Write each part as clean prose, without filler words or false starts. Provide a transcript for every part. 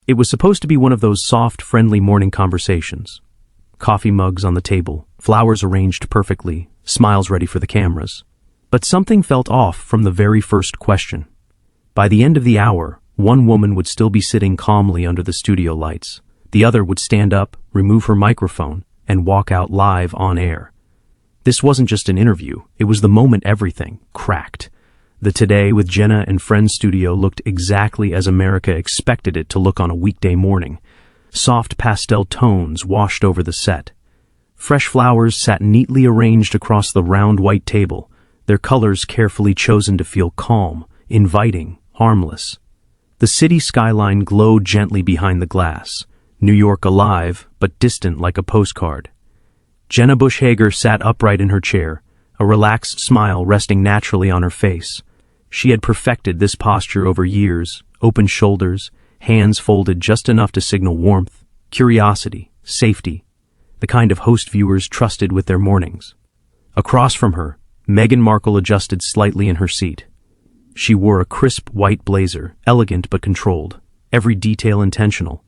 It was supposed to be one of those soft, friendly morning conversations. Coffee mugs on the table, flowers arranged perfectly, smiles ready for the cameras. But something felt off from the very first question. By the end of the hour, one woman would still be sitting calmly under the studio lights. The other would stand up, remove her microphone, and walk out live on air. This wasn't just an interview, it was the moment everything cracked. The Today with Jenna and Friends studio looked exactly as America expected it to look on a weekday morning. Soft pastel tones washed over the set. Fresh flowers sat neatly arranged across the round white table, their colors carefully chosen to feel calm, inviting, harmless. The city skyline glowed gently behind the glass, New York alive but distant like a postcard. Jenna Bush Hager sat upright in her chair, a relaxed smile resting naturally on her face. She had perfected this posture over years, open shoulders, hands folded just enough to signal warmth, curiosity, safety, the kind of host viewers trusted with their mornings. Across from her, Meghan Markle adjusted slightly in her seat. She wore a crisp white blazer, elegant but controlled, every detail intentional.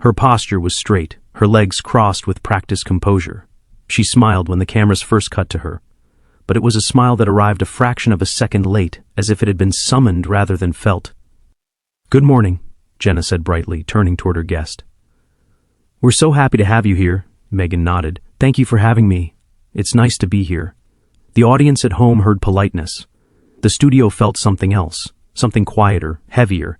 Her posture was straight, her legs crossed with practiced composure. She smiled when the cameras first cut to her, but it was a smile that arrived a fraction of a second late, as if it had been summoned rather than felt. "Good morning," Jenna said brightly, turning toward her guest. "We're so happy to have you here," Meghan nodded. "Thank you for having me. It's nice to be here." The audience at home heard politeness. The studio felt something else, something quieter, heavier.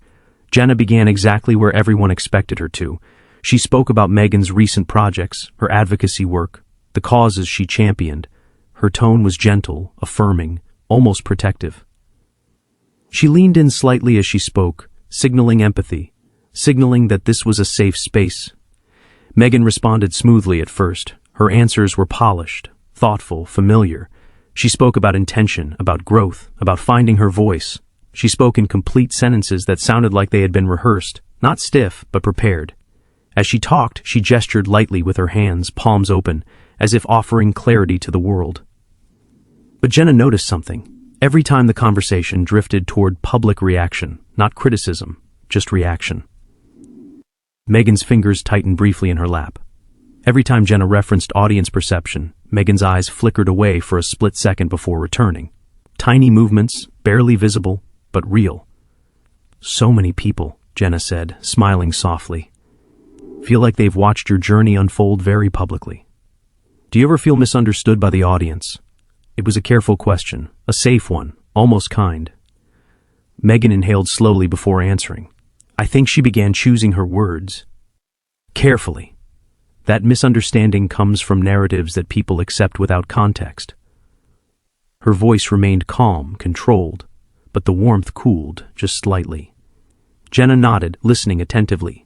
Jenna began exactly where everyone expected her to. She spoke about Meghan's recent projects, her advocacy work, the causes she championed. Her tone was gentle, affirming, almost protective. She leaned in slightly as she spoke, signaling empathy, signaling that this was a safe space. Meghan responded smoothly at first. Her answers were polished, thoughtful, familiar. She spoke about intention, about growth, about finding her voice. She spoke in complete sentences that sounded like they had been rehearsed, not stiff, but prepared. As she talked, she gestured lightly with her hands, palms open, as if offering clarity to the world. But Jenna noticed something. Every time the conversation drifted toward public reaction, not criticism, just reaction. Meghan's fingers tightened briefly in her lap. Every time Jenna referenced audience perception, Meghan's eyes flickered away for a split second before returning. Tiny movements, barely visible, but real. "So many people," Jenna said, smiling softly. "Feel like they've watched your journey unfold very publicly. Do you ever feel misunderstood by the audience?" It was a careful question, a safe one, almost kind. Meghan inhaled slowly before answering. I think she began choosing her words carefully. That misunderstanding comes from narratives that people accept without context. Her voice remained calm, controlled, but the warmth cooled just slightly. Jenna nodded, listening attentively.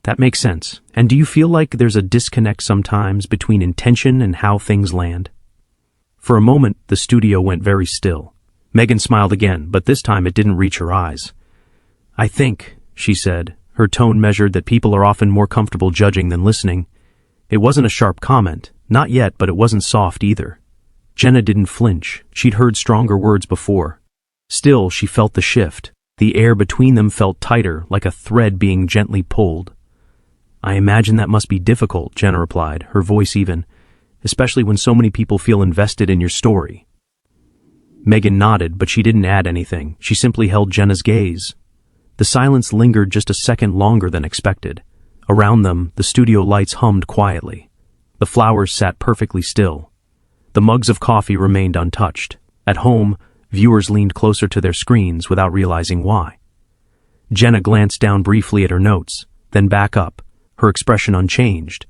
"That makes sense. And do you feel like there's a disconnect sometimes between intention and how things land?" For a moment, the studio went very still. Meghan smiled again, but this time it didn't reach her eyes. "I think," she said, her tone measured that people are often more comfortable judging than listening. It wasn't a sharp comment, not yet, but it wasn't soft either. Jenna didn't flinch. She'd heard stronger words before. Still, she felt the shift. The air between them felt tighter, like a thread being gently pulled. "I imagine that must be difficult," Jenna replied, her voice even, "especially when so many people feel invested in your story." Meghan nodded, but she didn't add anything. She simply held Jenna's gaze. The silence lingered just a second longer than expected. Around them, the studio lights hummed quietly. The flowers sat perfectly still. The mugs of coffee remained untouched. At home, viewers leaned closer to their screens without realizing why. Jenna glanced down briefly at her notes, then back up, her expression unchanged.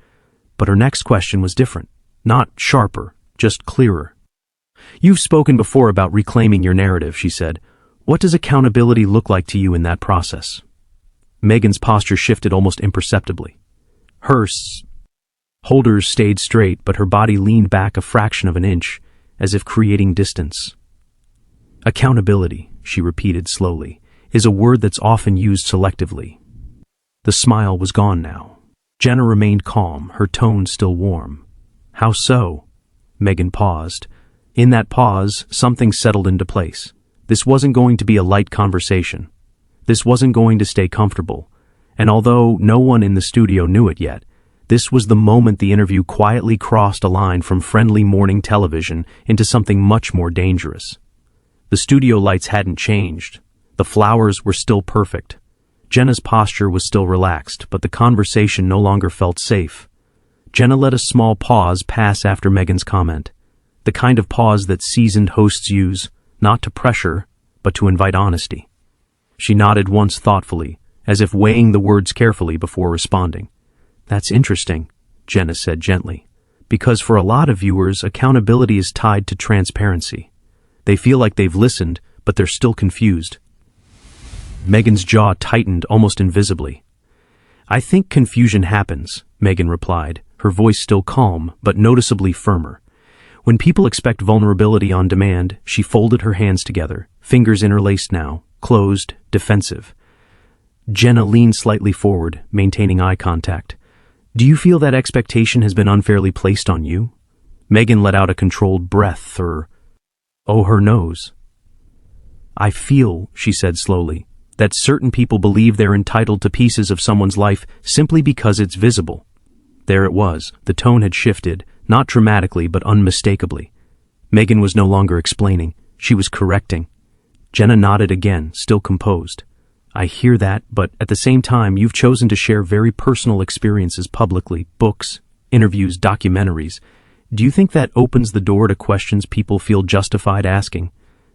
But her next question was different. Not sharper, just clearer. "You've spoken before about reclaiming your narrative," she said. "What does accountability look like to you in that process?" Meghan's posture shifted almost imperceptibly. Her shoulders stayed straight, but her body leaned back a fraction of an inch, as if creating distance. "Accountability," she repeated slowly, "is a word that's often used selectively." The smile was gone now. Jenna remained calm, her tone still warm. "How so?" Meghan paused. In that pause, something settled into place. This wasn't going to be a light conversation. This wasn't going to stay comfortable. And although no one in the studio knew it yet, this was the moment the interview quietly crossed a line from friendly morning television into something much more dangerous. The studio lights hadn't changed. The flowers were still perfect. Jenna's posture was still relaxed, but the conversation no longer felt safe. Jenna let a small pause pass after Meghan's comment, the kind of pause that seasoned hosts use, not to pressure, but to invite honesty. She nodded once thoughtfully, as if weighing the words carefully before responding. "That's interesting," Jenna said gently, "because for a lot of viewers, accountability is tied to transparency. They feel like they've listened, but they're still confused." Meghan's jaw tightened almost invisibly. "I think confusion happens," Meghan replied, her voice still calm, but noticeably firmer. "When people expect vulnerability on demand," she folded her hands together, fingers interlaced now, closed, defensive. Jenna leaned slightly forward, maintaining eye contact. "Do you feel that expectation has been unfairly placed on you?" Meghan let out a controlled breath, her nose. "I feel," she said slowly, "that certain people believe they're entitled to pieces of someone's life simply because it's visible." There it was. The tone had shifted, not dramatically but unmistakably. Meghan was no longer explaining. She was correcting. Jenna nodded again, still composed. "I hear that, but at the same time, you've chosen to share very personal experiences publicly, books, interviews, documentaries. Do you think that opens the door to questions people feel justified asking?"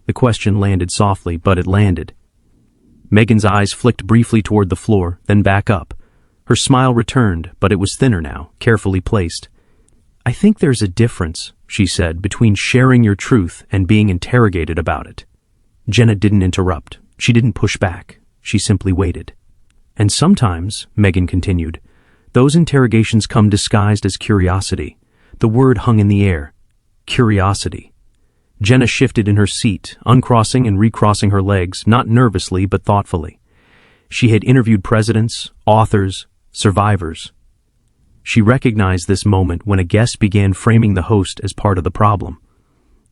The question landed softly, but it landed. Meghan's eyes flicked briefly toward the floor, then back up. Her smile returned, but it was thinner now, carefully placed. "I think there's a difference," she said, "between sharing your truth and being interrogated about it." Jenna didn't interrupt. She didn't push back. She simply waited. "And sometimes," Meghan continued, "those interrogations come disguised as curiosity." The word hung in the air. Curiosity. Jenna shifted in her seat, uncrossing and recrossing her legs, not nervously but thoughtfully. She had interviewed presidents, authors, survivors. She recognized this moment when a guest began framing the host as part of the problem.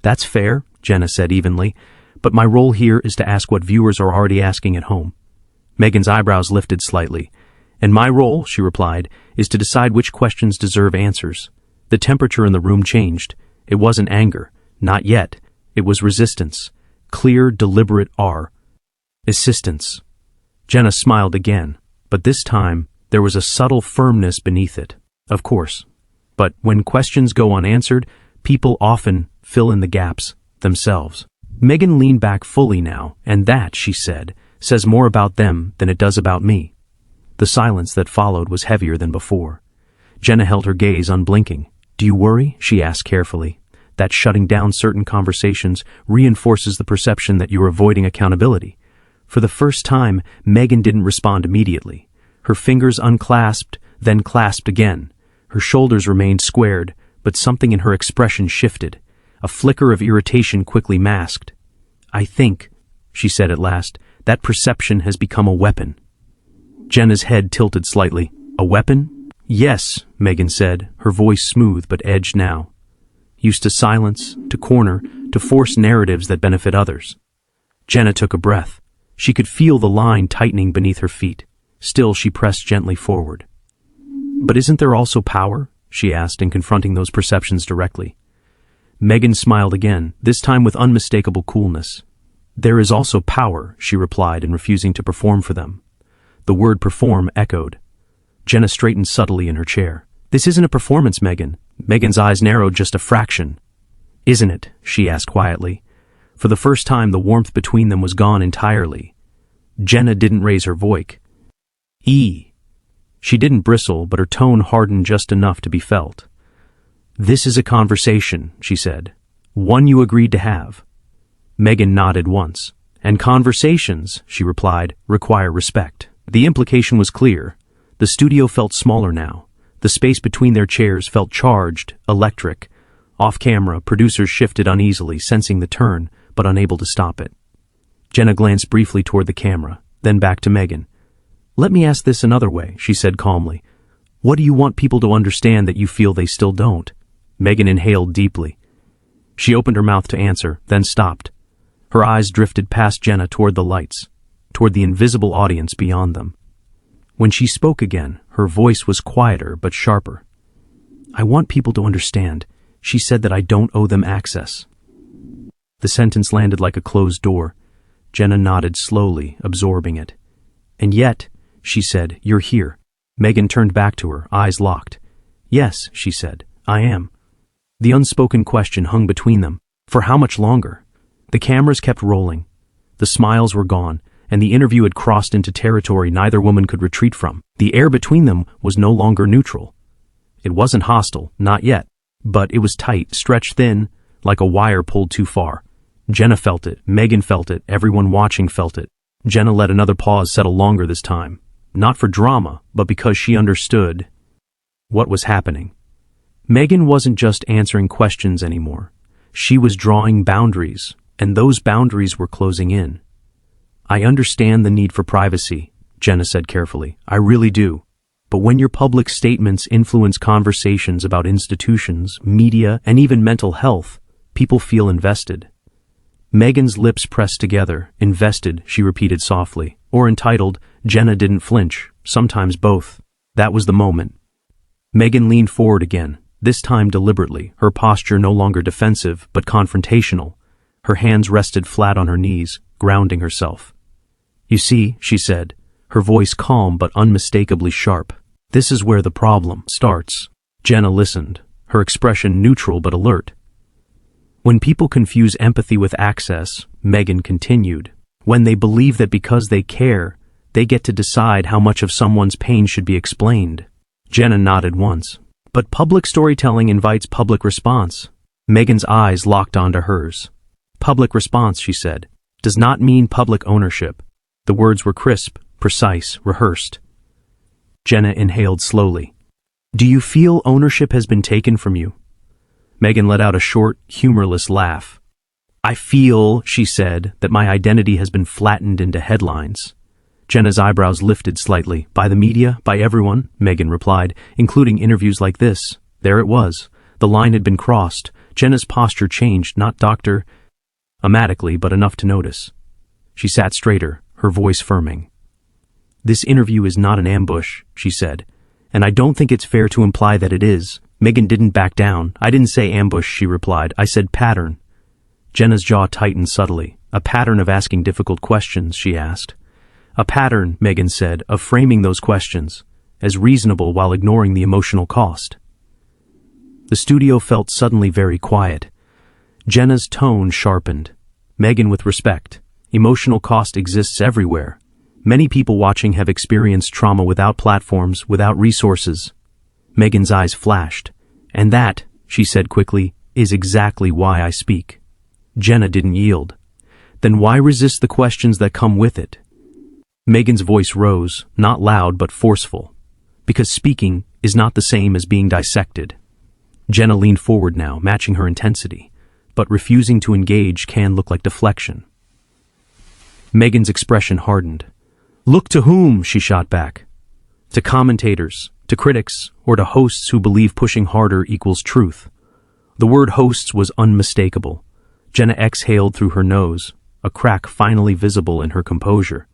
"That's fair," Jenna said evenly, "but my role here is to ask what viewers are already asking at home." Meghan's eyebrows lifted slightly. "And my role," she replied, "is to decide which questions deserve answers." The temperature in the room changed. It wasn't anger. Not yet. It was resistance. Clear, deliberate assistance. Jenna smiled again, but this time there was a subtle firmness beneath it. "Of course. But when questions go unanswered, people often fill in the gaps themselves." Meghan leaned back fully now, "And that," she said, "says more about them than it does about me." The silence that followed was heavier than before. Jenna held her gaze unblinking. "Do you worry?" she asked carefully. "That shutting down certain conversations reinforces the perception that you're avoiding accountability." For the first time, Meghan didn't respond immediately. Her fingers unclasped, then clasped again. Her shoulders remained squared, but something in her expression shifted. A flicker of irritation quickly masked. "I think," she said at last, "that perception has become a weapon." Jenna's head tilted slightly. "A weapon?" "Yes," Meghan said, her voice smooth but edged now. "Used to silence, to corner, to force narratives that benefit others." Jenna took a breath. She could feel the line tightening beneath her feet. Still, she pressed gently forward. "But isn't there also power?" she asked, in confronting those perceptions directly. Meghan smiled again, this time with unmistakable coolness. "There is also power," she replied, in refusing to perform for them. The word perform echoed. Jenna straightened subtly in her chair. "This isn't a performance, Meghan." Meghan's eyes narrowed just a fraction. "Isn't it?" she asked quietly. For the first time, the warmth between them was gone entirely. Jenna didn't raise her voice. She didn't bristle, but her tone hardened just enough to be felt. "This is a conversation," she said. "One you agreed to have." Meghan nodded once. "And conversations," she replied, "require respect." The implication was clear. The studio felt smaller now. The space between their chairs felt charged, electric. Off camera, producers shifted uneasily, sensing the turn, but unable to stop it. Jenna glanced briefly toward the camera, then back to Meghan. "Let me ask this another way," she said calmly. "What do you want people to understand that you feel they still don't?" Meghan inhaled deeply. She opened her mouth to answer, then stopped. Her eyes drifted past Jenna toward the lights, toward the invisible audience beyond them. When she spoke again, her voice was quieter but sharper. "I want people to understand. She said that I don't owe them access." The sentence landed like a closed door. Jenna nodded slowly, absorbing it. "And yet," she said, "you're here." Meghan turned back to her, eyes locked. "Yes," she said, "I am." The unspoken question hung between them. For how much longer? The cameras kept rolling. The smiles were gone, and the interview had crossed into territory neither woman could retreat from. The air between them was no longer neutral. It wasn't hostile, not yet, but it was tight, stretched thin, like a wire pulled too far. Jenna felt it, Meghan felt it, everyone watching felt it. Jenna let another pause settle longer this time. Not for drama, but because she understood what was happening. Meghan wasn't just answering questions anymore. She was drawing boundaries, and those boundaries were closing in. "I understand the need for privacy," Jenna said carefully. "I really do. But when your public statements influence conversations about institutions, media, and even mental health, people feel invested." Meghan's lips pressed together. "Invested," she repeated softly. Or entitled, Jenna didn't flinch, sometimes both. That was the moment. Meghan leaned forward again, this time deliberately, her posture no longer defensive, but confrontational. Her hands rested flat on her knees, grounding herself. "You see," she said, her voice calm but unmistakably sharp, "this is where the problem starts." Jenna listened, her expression neutral but alert. "When people confuse empathy with access," Meghan continued, "when they believe that because they care, they get to decide how much of someone's pain should be explained." Jenna nodded once. "But public storytelling invites public response." Meghan's eyes locked onto hers. "Public response," she said, "does not mean public ownership." The words were crisp, precise, rehearsed. Jenna inhaled slowly. "Do you feel ownership has been taken from you?" Meghan let out a short, humorless laugh. "I feel," she said, "that my identity has been flattened into headlines." Jenna's eyebrows lifted slightly. "By the media, by everyone," Meghan replied, "including interviews like this." There it was. The line had been crossed. Jenna's posture changed, not dramatically, but enough to notice. She sat straighter, her voice firming. "This interview is not an ambush," she said, "and I don't think it's fair to imply that it is." Meghan didn't back down. "I didn't say ambush," she replied. "I said pattern." Jenna's jaw tightened subtly. "A pattern of asking difficult questions?" she asked. "A pattern," Meghan said, "of framing those questions as reasonable while ignoring the emotional cost." The studio felt suddenly very quiet. Jenna's tone sharpened. "Meghan, with respect, emotional cost exists everywhere. Many people watching have experienced trauma without platforms, without resources." Meghan's eyes flashed. "And that," she said quickly, "is exactly why I speak." Jenna didn't yield. "Then why resist the questions that come with it?" Meghan's voice rose, not loud but forceful. "Because speaking is not the same as being dissected." Jenna leaned forward now, matching her intensity, but refusing to engage can look like deflection. Meghan's expression hardened. "Look to whom?" she shot back. "To commentators, to critics, or to hosts who believe pushing harder equals truth." The word hosts was unmistakable. Jenna exhaled through her nose, a crack finally visible in her composure.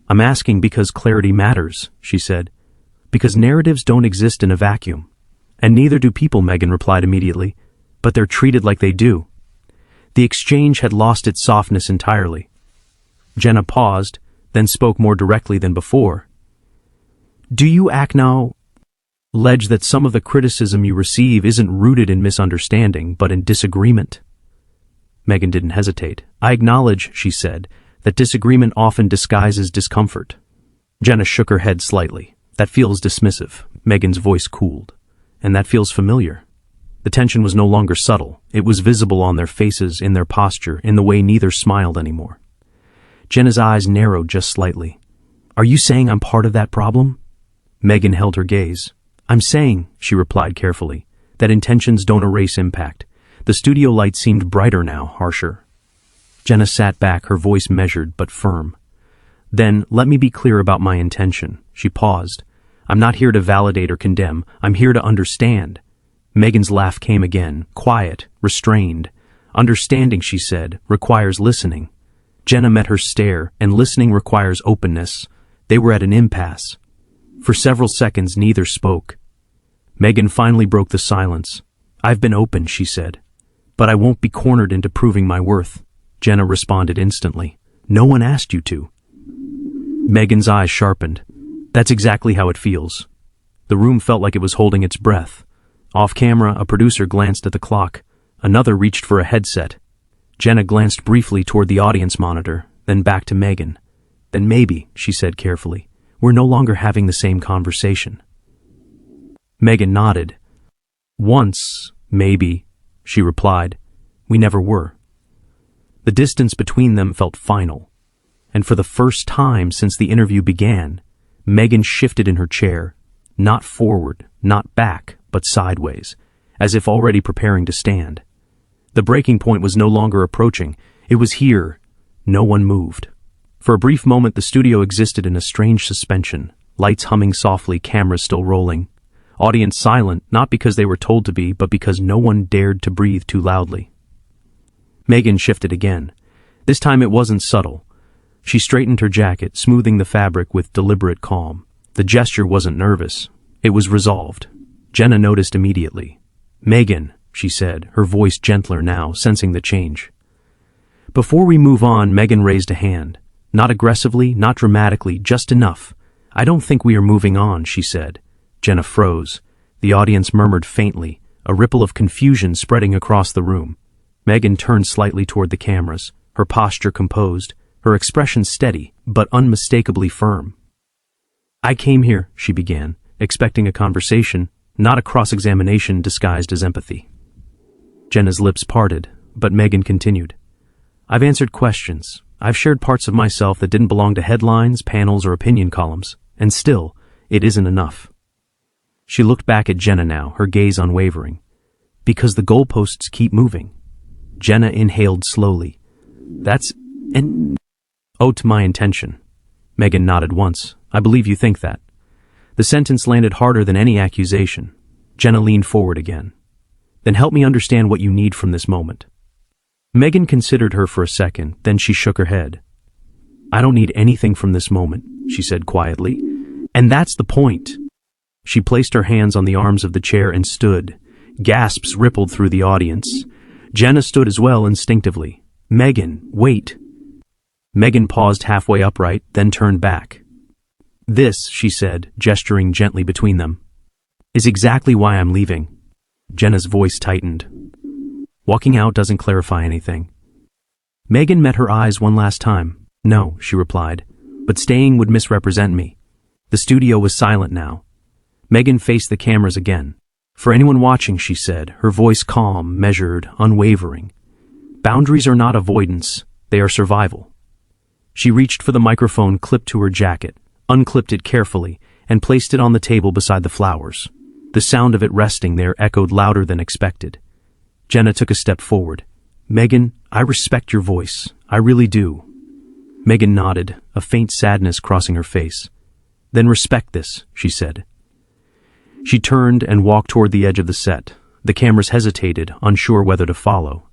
"I'm asking because clarity matters," she said. "Because narratives don't exist in a vacuum. And neither do people," Meghan replied immediately, "but they're treated like they do." The exchange had lost its softness entirely. Jenna paused, then spoke more directly than before. "Do you acknowledge that some of the criticism you receive isn't rooted in misunderstanding, but in disagreement?" Meghan didn't hesitate. "I acknowledge," she said, "that disagreement often disguises discomfort." Jenna shook her head slightly. "That feels dismissive." Meghan's voice cooled. "And that feels familiar." The tension was no longer subtle. It was visible on their faces, in their posture, in the way neither smiled anymore. Jenna's eyes narrowed just slightly. "Are you saying I'm part of that problem?" Meghan held her gaze. "I'm saying," she replied carefully, "that intentions don't erase impact." The studio light seemed brighter now, harsher. Jenna sat back, her voice measured but firm. "Then, let me be clear about my intention." She paused. "I'm not here to validate or condemn. I'm here to understand." Meghan's laugh came again, quiet, restrained. "Understanding," she said, "requires listening." Jenna met her stare, and listening requires openness. They were at an impasse. For several seconds, neither spoke. Meghan finally broke the silence. "I've been open," she said. "But I won't be cornered into proving my worth." Jenna responded instantly. "No one asked you to." Meghan's eyes sharpened. "That's exactly how it feels." The room felt like it was holding its breath. Off camera, a producer glanced at the clock. Another reached for a headset. Jenna glanced briefly toward the audience monitor, then back to Meghan. "Then maybe," she said carefully, "we're no longer having the same conversation." Meghan nodded. "Once, maybe," she replied. "We never were." The distance between them felt final. And for the first time since the interview began, Meghan shifted in her chair, not forward, not back, but sideways, as if already preparing to stand. The breaking point was no longer approaching. It was here. No one moved. For a brief moment, the studio existed in a strange suspension, lights humming softly, cameras still rolling. Audience silent, not because they were told to be, but because no one dared to breathe too loudly. Meghan shifted again. This time it wasn't subtle. She straightened her jacket, smoothing the fabric with deliberate calm. The gesture wasn't nervous. It was resolved. Jenna noticed immediately. "Meghan," she said, her voice gentler now, sensing the change. "Before we move on," Meghan raised a hand. Not aggressively, not dramatically, just enough. "I don't think we are moving on," she said. Jenna froze. The audience murmured faintly, a ripple of confusion spreading across the room. Meghan turned slightly toward the cameras, her posture composed, her expression steady, but unmistakably firm. "I came here," she began, expecting a conversation, not a cross-examination disguised as empathy. Jenna's lips parted, but Meghan continued. "I've answered questions. I've shared parts of myself that didn't belong to headlines, panels, or opinion columns. And still, it isn't enough." She looked back at Jenna now, her gaze unwavering. "Because the goalposts keep moving." Jenna inhaled slowly. "That's an ode to my intention." Meghan nodded once. "I believe you think that." The sentence landed harder than any accusation. Jenna leaned forward again. "Then help me understand what you need from this moment." Meghan considered her for a second, then she shook her head. "I don't need anything from this moment," she said quietly. "And that's the point." She placed her hands on the arms of the chair and stood. Gasps rippled through the audience. Jenna stood as well instinctively. "Meghan, wait." Meghan paused halfway upright, then turned back. "This," she said, gesturing gently between them, "is exactly why I'm leaving." Jenna's voice tightened. "Walking out doesn't clarify anything." Meghan met her eyes one last time. "No," she replied, "but staying would misrepresent me." The studio was silent now. Meghan faced the cameras again. "For anyone watching," she said, her voice calm, measured, unwavering, "boundaries are not avoidance, they are survival." She reached for the microphone clipped to her jacket, unclipped it carefully, and placed it on the table beside the flowers. The sound of it resting there echoed louder than expected. Jenna took a step forward. "Meghan, I respect your voice. I really do." Meghan nodded, a faint sadness crossing her face. "Then respect this," she said. She turned and walked toward the edge of the set. The cameras hesitated, unsure whether to follow.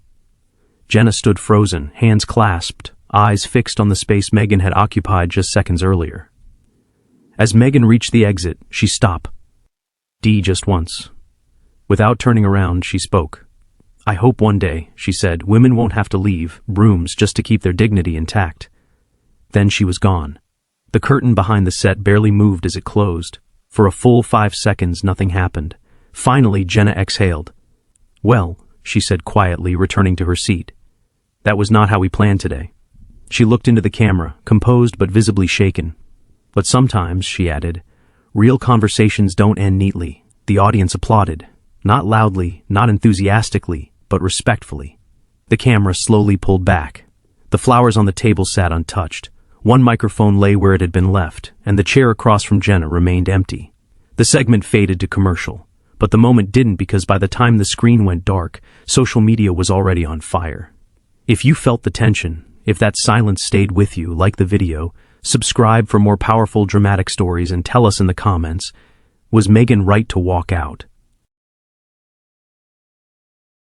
Jenna stood frozen, hands clasped, eyes fixed on the space Meghan had occupied just seconds earlier. As Meghan reached the exit, she stopped. Just once. Without turning around, she spoke. "I hope one day," she said, "women won't have to leave rooms just to keep their dignity intact." Then she was gone. The curtain behind the set barely moved as it closed. For a full 5 seconds, nothing happened. Finally, Jenna exhaled. "Well," she said quietly, returning to her seat. "That was not how we planned today." She looked into the camera, composed but visibly shaken. "But sometimes," she added, "real conversations don't end neatly." The audience applauded. Not loudly, not enthusiastically, but respectfully. The camera slowly pulled back. The flowers on the table sat untouched. One microphone lay where it had been left, and the chair across from Jenna remained empty. The segment faded to commercial, but the moment didn't because by the time the screen went dark, social media was already on fire. If you felt the tension, if that silence stayed with you, like the video, subscribe for more powerful dramatic stories and tell us in the comments, was Meghan right to walk out?